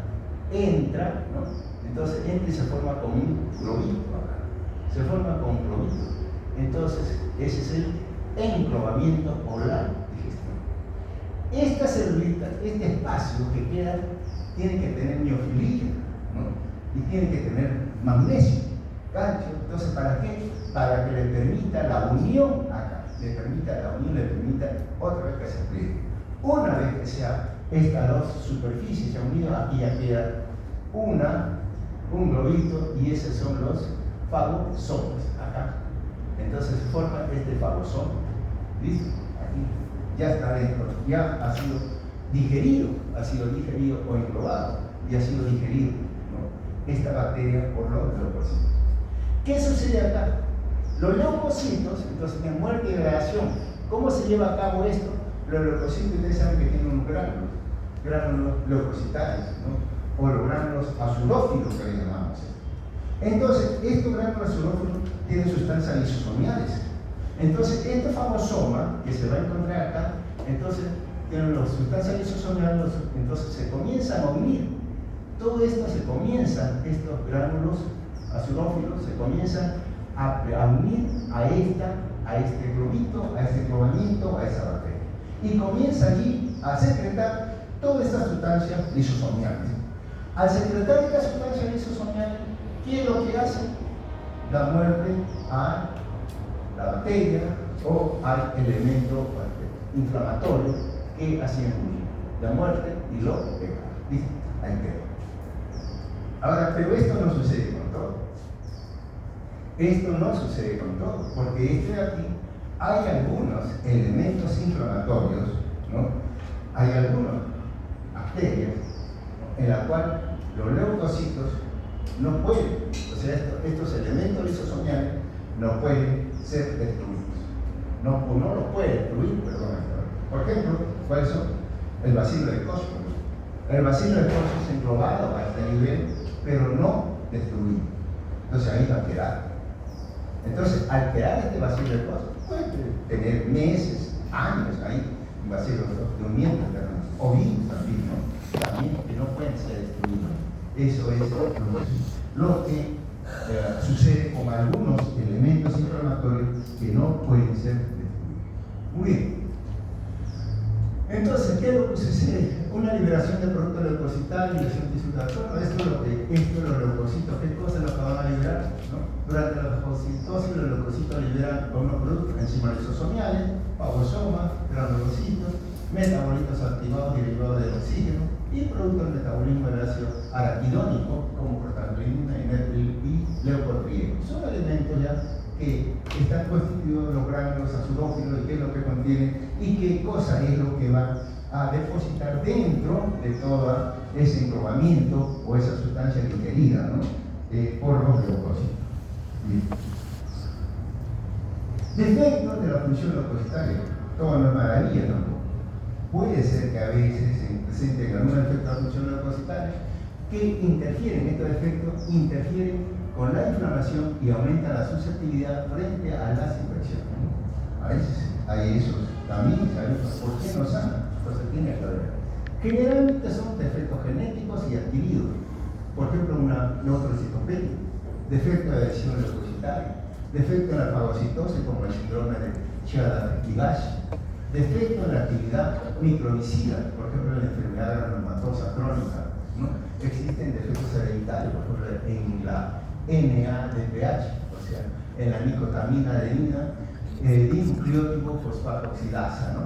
entra, ¿no? Entonces entra y se forma como un globito acá. Se forma como un globito. Entonces, ese es el englobamiento o la digestión. Esta celulita, este espacio que queda, tiene que tener miofilina, ¿no? Y tiene que tener magnesio, calcio. Entonces, ¿para qué? Para que le permita la unión acá. Le permita otra vez que se pliegue. Una vez que sea estas dos superficies se han unido, aquí ya queda un globito, y esos son los fagosomas acá. Entonces se forma este fagosoma. ¿Listo? Aquí ya está dentro, ya ha sido digerido o englobado, y ha sido digerido, ¿no?, esta bacteria por los leucocitos. ¿Qué sucede acá? Los leucocitos, entonces, en muerte y degradación. ¿Cómo se lleva a cabo esto? Los leucocitos, ustedes saben que tienen unos gránulos leucocitarios, ¿no?, o los gránulos azurófilos que le llamamos. Entonces, estos gránulos azurófilos tienen sustancias lisosomiales. Entonces, este fagosoma que se va a encontrar acá, entonces, tienen las sustancias lisosomiales, entonces se comienzan a unir. Todo esto estos gránulos azurófilos se comienzan a unir a este globito, a este globamiento, a esa bacteria. Y comienza allí a secretar todas estas sustancias lisosomiales. Al secretar estas sustancias lisosomiales, ¿qué es lo que hace? Da muerte a la bacteria o al elemento inflamatorio que hacía morir. Da muerte y lo pega. ¿Listo? Ahí quedó. Ahora, pero esto no sucede con todo. Porque esto de aquí hay algunos elementos inflamatorios, ¿no? Hay algunas bacterias, ¿no?, en la cual los leucocitos no pueden, o sea, estos elementos lisosomiales no pueden ser destruidos. No los puede destruir, perdón. Por ejemplo, ¿cuáles son? El bacilo de Koch. El bacilo de Koch es englobado a este nivel, pero no destruido. Entonces ahí va a quedar. Entonces, al quedar este bacilo de Koch, puede tener meses, años ahí, un bacilo durmiendo, o virus también, ¿no? También que no pueden ser destruidos. Eso es lo que sucede con algunos elementos inflamatorios que no pueden ser destruidos. Muy bien. Entonces, ¿qué es lo que sucede? Una liberación de productos leucocitarios y lesión tisular. Bueno, esto es los leucocitos. ¿Qué cosas lo que van a liberar? ¿No? Durante la fagocitosis, los leucocitos liberan unos productos enzimas lisosomiales, fagosomas, granulocitos, metabolitos activados derivados del oxígeno y productos del metabolismo del ácido araquidónico, como prostaglandina y leucotrieno. Son elementos ya que están constituidos los granulos azudófilos y qué es lo que contienen y qué cosa es lo que va a depositar dentro de todo ese englobamiento o esa sustancia digerida, ¿no? Por los leucocitos. Bien. Defectos de la función leucocitaria. Todo no es maravilla tampoco. Puede ser que a veces se presenten algunos efectos de la función leucocitaria que interfieren, estos efectos interfieren con la inflamación y aumentan la susceptibilidad frente a las infecciones. A veces hay esos también, ¿sabes? ¿Por qué no sanan? Pues se tiene que ver. Generalmente son defectos genéticos y adquiridos. Por ejemplo, una neutrocitopenia, defecto de adhesión leucocitaria, defecto en la fagocitosis como el síndrome de Chiari-Higashi, defecto en la actividad microbicida, por ejemplo, en la enfermedad granulomatosa crónica, ¿no? Existen defectos hereditarios, por ejemplo, en la NADPH, o sea, en la nicotamina adenina, dinucleótido fosfatooxidasa, ¿no?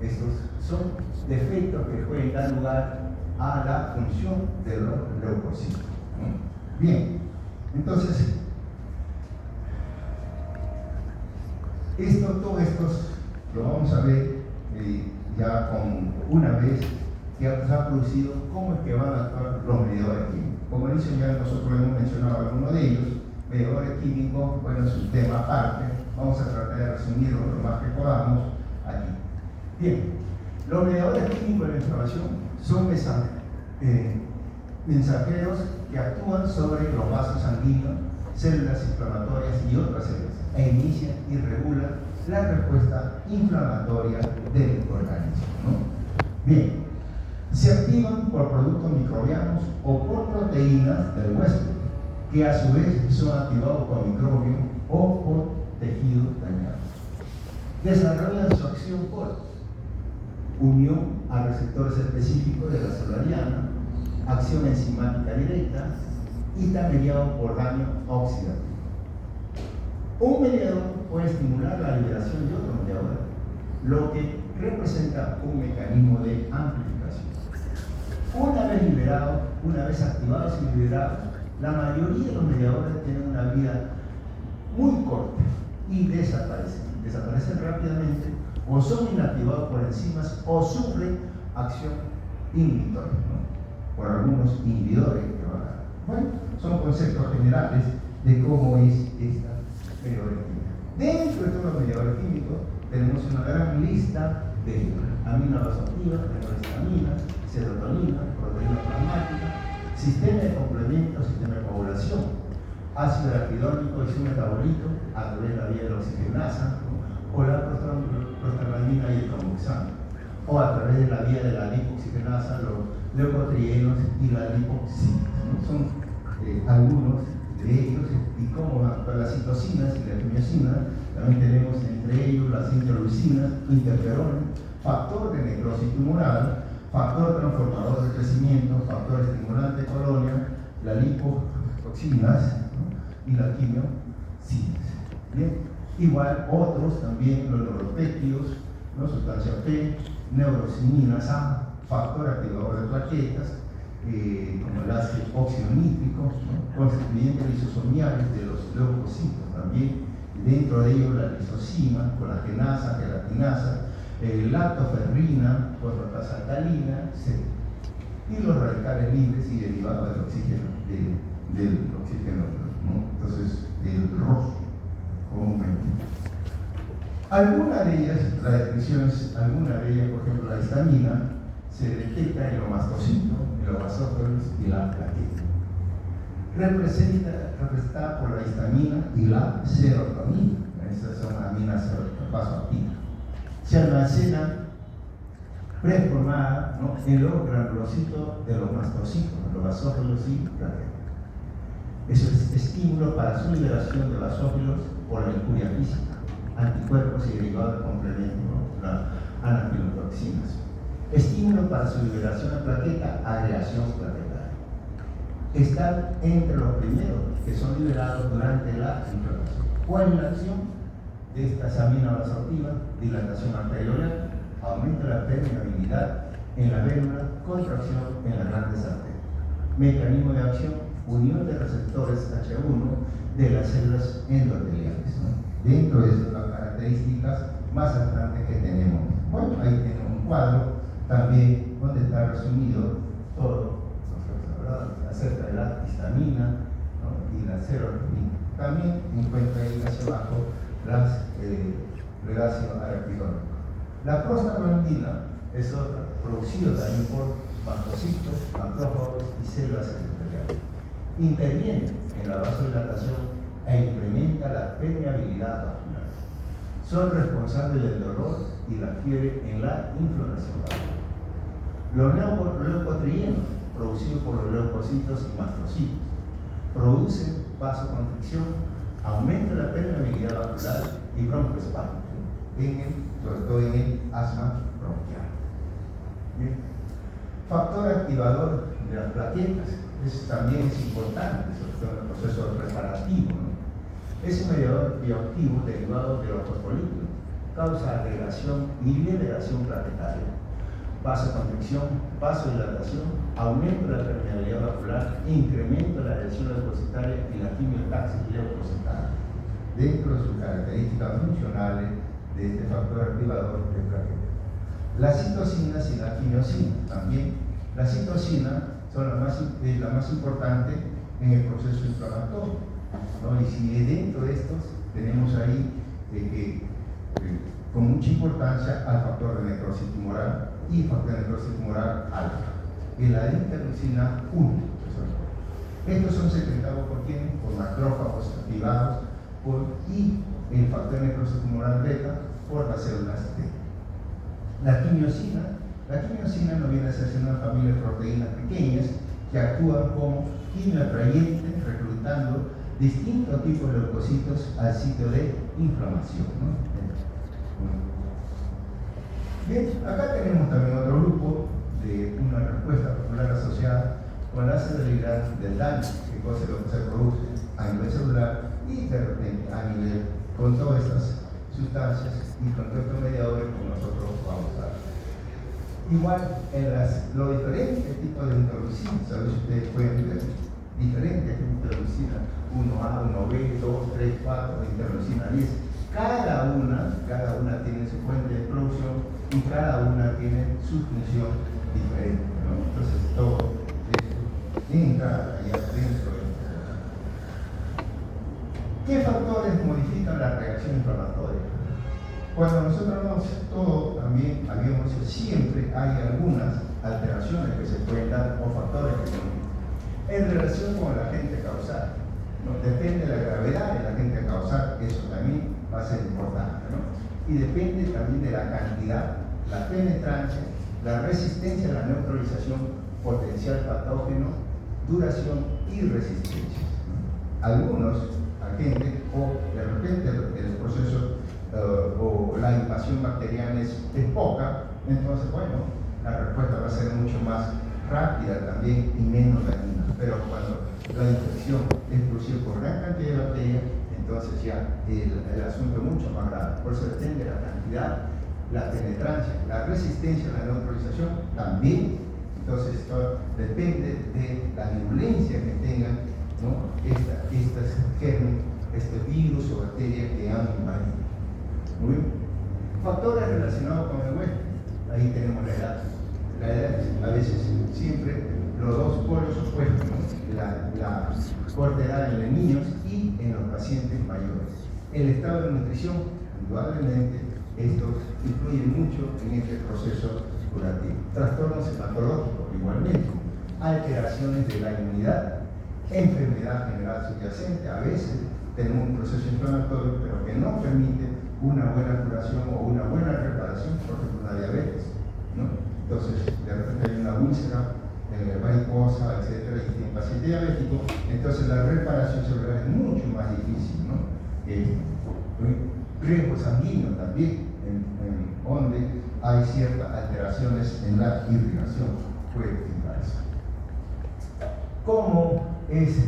Estos son defectos que pueden dar lugar a la función de los leucocitos, ¿no? Bien, entonces, todos estos lo vamos a ver ya con una vez que se ha producido cómo es que van a actuar los mediadores químicos. Como dicen ya nosotros hemos mencionado algunos de ellos, mediadores químicos, bueno, es un tema aparte, vamos a tratar de resumirlo lo más que podamos aquí. Bien, los mediadores químicos de la inflamación son mensajeros que actúan sobre los vasos sanguíneos, células inflamatorias y otras células, e inician y regulan la respuesta inflamatoria del organismo, ¿no? Bien, se activan por productos microbianos o por proteínas del huésped, que a su vez son activados por microbios o por tejidos dañados. Desarrollan su acción por unión a receptores específicos de la célula diana, acción enzimática directa y está mediado por daño oxidativo. Un mediador puede estimular la liberación de otro mediador, lo que representa un mecanismo de amplificación. Una vez liberados, una vez activados y liberados, la mayoría de los mediadores tienen una vida muy corta y desaparecen rápidamente o son inactivados por enzimas o sufren acción inhibitoria, ¿no? Por algunos inhibidores que van a... Bueno, son conceptos generales de cómo es esta mediadores químicos. Dentro de todos los mediadores químicos tenemos una gran lista de aminoácidos, histamina, serotonina, proteína plasmática, sistema de complemento, sistema de coagulación, ácido araquidónico y su metabolito a través de la vía de la oxigenasa, ¿no? O la prostaglandina y el convexano, o a través de la vía de la lipoxigenasa, los leucotrienos y la lipoxina, ¿no? Son algunos de ellos, y cómo actúan las citocinas y las miocinas. También tenemos entre ellos las interleucinas, interferones, factor de necrosis tumoral, factor transformador de crecimiento, factor estimulante de colonia, la lipotoxinas, ¿no? Y la quimiocinas. Bien, igual otros también, los neuropéptidos, ¿no? Sustancia P, neurosiminas A, factor activador de plaquetas, como el ácido oxionítrico, ¿no? Constituyentes lisosomiales de los leucocitos también, y dentro de ellos la lisosima, colagenasa, gelatinasa, lactoferrina, fosfatasa alcalina, etc. Y los radicales libres y derivados del oxígeno, del oxígeno, ¿no? Entonces, el rojo, comúnmente. Algunas de ellas, las descripciones, algunas de ellas, por ejemplo, la histamina, se detecta en los mastocitos, en los basófilos y la plaqueta. Representada por la histamina y la serotonina. Esas son aminas vasoactivas. Se almacena preformada, ¿no? En los granulocitos de los mastocitos, los basófilos y plaquetas. Eso es estímulo para su liberación de basófilos por la injuria física, anticuerpos y derivados de complemento, ¿no? Las anafilotoxinas. Estímulo para su liberación de plaqueta, agregación plaquetaria. Están entre los primeros que son liberados durante la inflamación. ¿Cuál es la acción de estas aminas vasoactivas? Dilatación arteriolar, aumenta la permeabilidad en la vértebra, contracción en las grandes arterias. Mecanismo de acción, unión de receptores H1 de las células endoteliales, ¿no? Dentro de esas las características más importantes que tenemos. Bueno, ahí tenemos un cuadro también donde está resumido todo acerca de la histamina, ¿no? Y la serotonina. También encuentra ahí hacia abajo el ácido araquidónico. La prostaglandina es otra, producida también por mastocitos, macrófagos y células endoteliales. Interviene en la vasodilatación e incrementa la permeabilidad vascular. Son responsables del dolor y la fiebre en la inflamación vascular. Los leucotrienos, producidos por los leucocitos y mastocitos, producen vasoconstricción, aumenta la permeabilidad vascular y broncoespasmo, sobre todo en el asma bronquial. Bien. Factor activador de las plaquetas, eso también es importante, sobre todo en el proceso reparativo, ¿no? Es un mediador bioactivo derivado de los fosfolípidos, causa agregación y liberación plaquetaria, vasoconstricción, vasodilatación, aumento de la permeabilidad vascular, incremento de la lesión leucocitaria y la quimiotaxis leucocitaria, dentro de sus características funcionales de este factor activador de plaquetas. Las citocinas y la quimiosina también. La citocina es la más importante en el proceso inflamatorio, ¿no? Y si dentro de estos tenemos ahí con mucha importancia al factor de necrosis tumoral y factor de necrosis tumoral alfa y la interleucina 1. Estos son secretados por quién? Por macrófagos activados y el factor de necrosis tumoral beta por las células T. La quimiosina no viene a ser una familia de proteínas pequeñas que actúan como quimioatrayentes, reclutando distintos tipos de leucocitos al sitio de inflamación, ¿no? Bien, acá tenemos también otro grupo de una respuesta popular asociada con la celeridad del daño, que cosa lo que se produce a nivel celular y de repente a nivel con todas estas sustancias y con todos estos mediadores que nosotros vamos a ver. Igual en los diferentes tipos de interleucinas, a ver si ustedes pueden ver, diferentes tipos de interleucina, 1A, 1B, 2, 3, 4, interleucina 10. Cada una tiene su fuente de producción y cada una tiene su función diferente, ¿no? Entonces todo esto entra allá dentro de esto. ¿Qué factores modifican la reacción inflamatoria? Cuando nosotros vemos todo, también habíamos dicho, siempre hay algunas alteraciones que se pueden dar o factores que se modifican. En relación con el agente causal, ¿no? Depende de la gravedad del agente causal, eso también va a ser importante, ¿no? Y depende también de la cantidad, la penetrancia, la resistencia a la neutralización, potencial patógeno, duración y resistencia, ¿no? Algunos agentes, o de repente el proceso o la invasión bacteriana es poca, entonces, bueno, la respuesta va a ser mucho más rápida también y menos dañina. Pero cuando la infección es producida por gran cantidad de bacterias, entonces ya el asunto es mucho más grave. Por eso depende de la cantidad, la penetrancia, la resistencia a la neutralización también. Entonces esto depende de la virulencia que tengan, ¿no? Estas germen, este virus o bacterias que han invadido. Muy bien. Factores relacionados con el huésped. Ahí tenemos la edad. La edad, a veces, siempre los dos polos opuestos, ¿no? La corta edad en los niños y en los pacientes mayores. El estado de nutrición, indudablemente, esto influye mucho en este proceso curativo. Trastornos hematológicos, igualmente. Alteraciones de la inmunidad, enfermedad general subyacente. A veces tenemos un proceso inflamatorio, pero que no permite una buena curación o una buena reparación, por ejemplo, una diabetes, ¿no? Entonces, de repente hay una úlcera, varicosa, etcétera, y tiene un paciente diabético, entonces la reparación celular es mucho más difícil, ¿no? Riesgo sanguíneo también, donde hay ciertas alteraciones en la irrigación, puede explicar eso. ¿Cómo es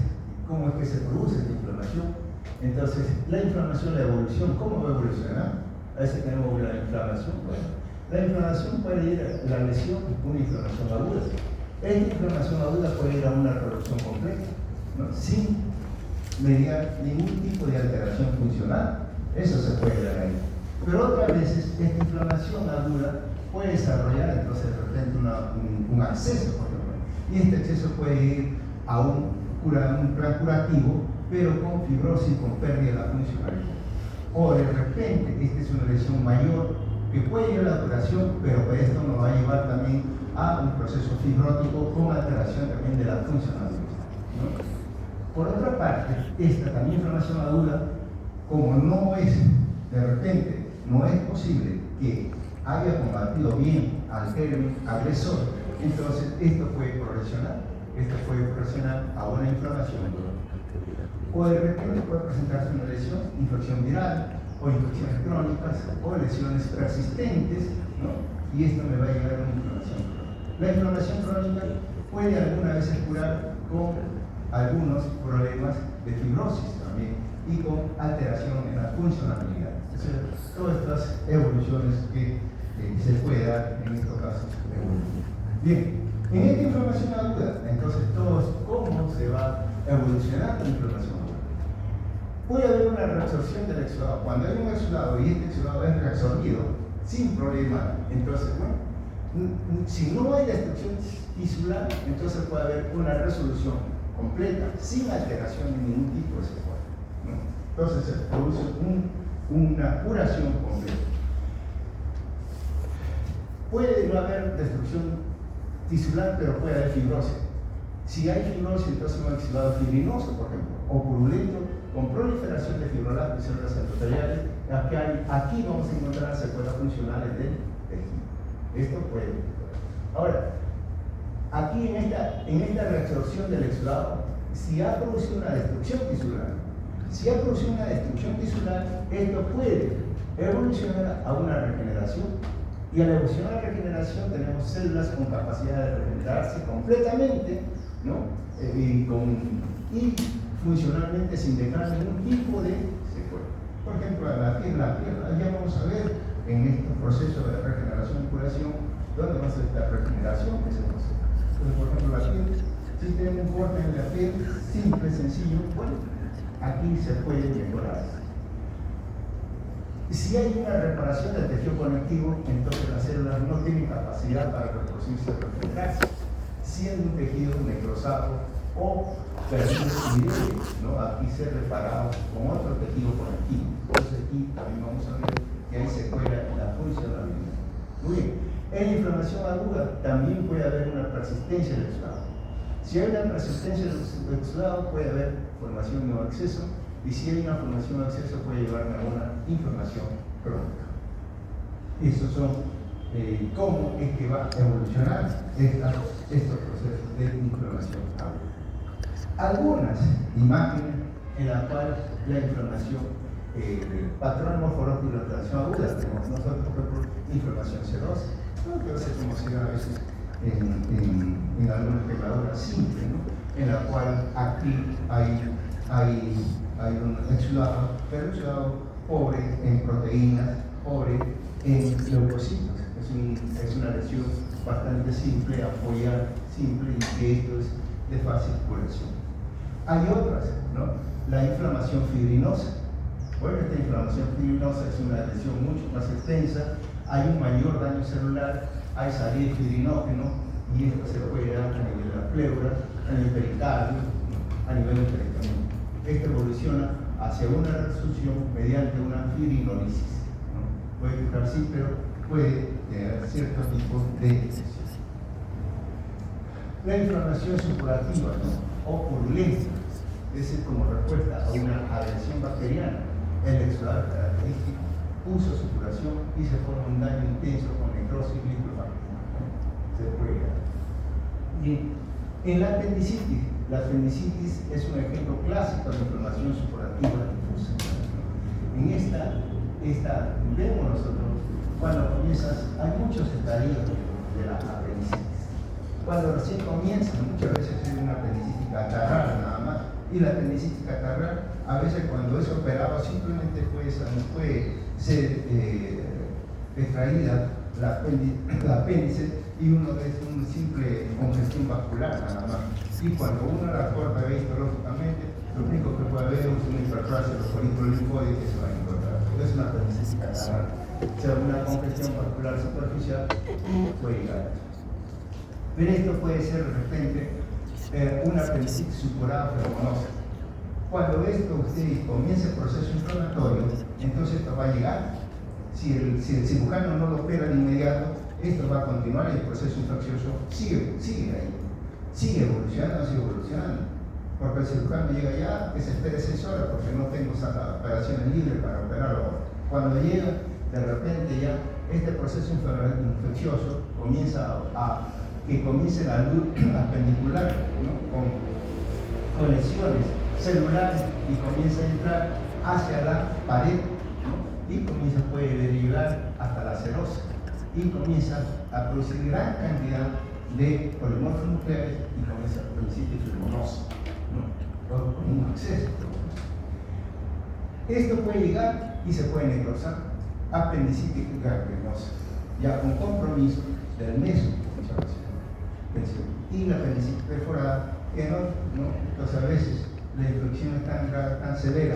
que se produce esta inflamación? Entonces, la inflamación, la evolución, ¿cómo va a evolucionar? A veces tenemos una inflamación, bueno, la inflamación puede ir a la lesión, una inflamación aguda, Esta inflamación aguda puede ir a una reducción completa, ¿no? Sin mediar ningún tipo de alteración funcional. Eso se puede dar ahí. Pero otras veces esta inflamación aguda puede desarrollar entonces de repente un acceso, por ejemplo. Y este acceso puede ir a un plan curativo, pero con fibrosis, con pérdida de la funcionalidad. O de repente, esta es una lesión mayor que puede ir a la duración, pero esto nos va a llevar también a un proceso fibrótico con alteración también de la funcionalidad, ¿no? Por otra parte, esta también inflamación aguda, como no es, de repente, no es posible que haya combatido bien al germen agresor, entonces esto puede progresionar a una inflamación aguda. O de repente puede presentarse una lesión, infección viral, o infecciones crónicas, o lesiones persistentes, ¿no? Y esto me va a llevar a una inflamación crónica. La inflamación crónica puede algunas veces curar con algunos problemas de fibrosis también y con alteración en la funcionalidad. O sea, todas estas evoluciones que se puede dar en estos casos. Bien, en esta inflamación aguda, entonces cómo se va evolucionando la inflamación aguda. Puede haber una reabsorción del exudado. Cuando hay un exudado y este exudado es reabsorbido sin problema, entonces, bueno, si no hay destrucción tisular, entonces puede haber una resolución completa, sin alteración de ningún tipo de secuela, ¿no? Entonces se produce una curación completa. Puede no haber destrucción tisular, pero puede haber fibrosis. Si hay fibrosis, entonces un exudado fibrinoso, por ejemplo, o purulento, con proliferación de fibroblastos y células endoteliales, aquí vamos a encontrar secuelas funcionales del tejido. Esto puede. Ahora, aquí en esta reabsorción del exudado, si ha producido una destrucción tisular, esto puede evolucionar a una regeneración. Y al evolucionar a la regeneración tenemos células con capacidad de regenerarse completamente, ¿no? Y funcionalmente sin dejar ningún tipo de secuela. Por ejemplo, la piel, ya vamos a ver en estos procesos de regeneración y curación dónde va a ser esta regeneración que se procede. Entonces, por ejemplo, la piel, si tenemos un corte en la piel, simple, sencillo, bueno, aquí se puede mejorar. Si hay una reparación del tejido conectivo, entonces las células no tienen capacidad para reproducirse y regenerarse, siendo un tejido necrosado o perdido ¿no? Aquí ser reparado con otro tejido conectivo. Entonces aquí también vamos a ver que hay secuela en la funcionalidad. Muy bien. En la inflamación aguda también puede haber una persistencia del exudado. Si hay una persistencia del exudado, puede haber formación o acceso. Y si hay una formación de acceso puede llevarme a una inflamación crónica. Esos son cómo es que va a evolucionar estos procesos de inflamación aguda. Algunas imágenes en las cuales la inflamación, patrón morfológico de la inflamación aguda, tenemos nosotros por ejemplo inflamación serosa, ¿no? Que se conocida a veces en algunas quemaduras simples, ¿no? En la cual aquí hay un exudado, pero un exudado pobre en proteínas, pobre en leucocitos. Es una lesión bastante simple, apoyar simple y que esto es de fácil curación. Hay otras, ¿no? La inflamación fibrinosa. Bueno, esta inflamación fibrinosa es una lesión mucho más extensa, hay un mayor daño celular, hay salida de fibrinógeno y esto se puede dar a nivel de la pleura, a nivel pericardio, a nivel del peritoneo. Esto evoluciona hacia una reabsorción mediante una fibrinolisis, ¿no? Puede curar sí, pero puede tener cierto tipo de lesión. La inflamación supurativa, ¿no? O purulenta, es como respuesta a una adhesión bacteriana. El exudado característico puso supuración y se forma un daño intenso con necrosis linfática. Se puede dar. Y en la apendicitis es un ejemplo clásico de inflamación supurativa difusa. En esta vemos nosotros, cuando comienzas, hay muchos estadios de la apendicitis. Cuando recién comienza, muchas veces es una apendicitis catarral nada más. Y la apendicitis catarral, a veces cuando es operado, simplemente puede ser extraída la apéndice y uno es una simple congestión vascular nada más. Y cuando uno la corta histológicamente, lo único que puede haber es una hiperplasia de los folículos linfóides que se van a encontrar. Es una apendicitis canal. O sea, una congestión vascular superficial puede llegar a eso. Pero esto puede ser de repente una apendicitis supurada pneumonosa. Cuando usted comienza el proceso inflamatorio, entonces esto va a llegar. Si el cirujano no lo opera de inmediato, esto va a continuar y el proceso infeccioso sigue ahí. Sigue evolucionando. Porque el cirujano llega ya, que se espere 6 horas porque no tengo operaciones libres para operarlo. Cuando llega, de repente ya este proceso infeccioso comienza que comience la luz apendicular, ¿no? con lesiones celulares y comienza a entrar hacia la pared, ¿no? Y puede derivar hasta la cerosis y comienza a producir gran cantidad de polimorfos nucleares y comienza a producir fibrosis, ¿no? Con un exceso. Esto puede llegar y se puede necrosar apendicitis gangrenosa, ya con compromiso del meso y la apendicitis perforada, que no, entonces a veces la infección es tan severa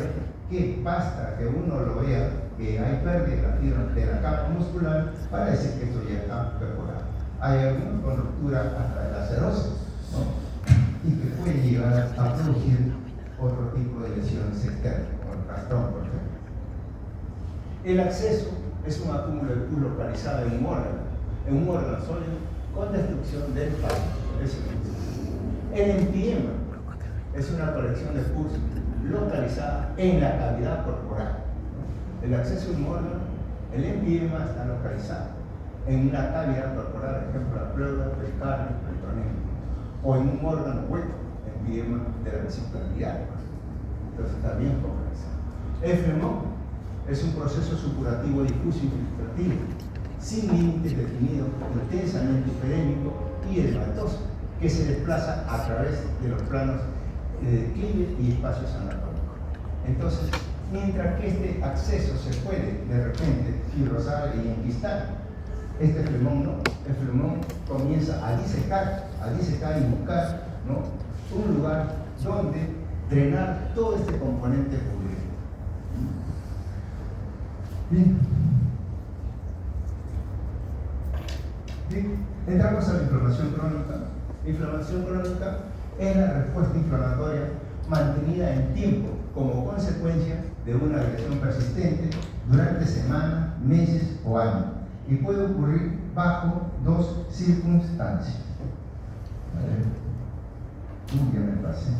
que basta que uno lo vea que hay pérdida de la capa muscular para decir que esto ya está perforado. Hay algunos con ruptura hasta de la cerosis, ¿no? Y que puede llegar a producir otro tipo de lesiones externas, como el castrón, por ejemplo. El acceso es un acúmulo de pus localizado en un órgano sólido con destrucción del plasma. El empiema es una colección de pus localizada en la cavidad corporal. El acceso a un órgano, el empiema está localizado en una cavidad corporal, por ejemplo, la pleura, pericardio, peritoneo, o en un órgano hueco, empiema de la vesícula biliar. Entonces está bien localizado. El flemón es un proceso supurativo difuso infiltrativo, sin límites definidos, intensamente hiperémico y edematoso, que se desplaza a través de los planos de declive y espacios anatómicos. Entonces, mientras que este acceso se puede de repente fibrosar y enquistar, este flemón no. El flemón comienza a disecar y buscar, ¿no? Un lugar donde drenar todo este componente público. Bien. Entramos a la inflamación crónica. La inflamación crónica es la respuesta inflamatoria mantenida en tiempo como consecuencia de una agresión persistente durante semanas, meses o años, y puede ocurrir bajo 2 circunstancias. ¿Vale? Ya me pasé.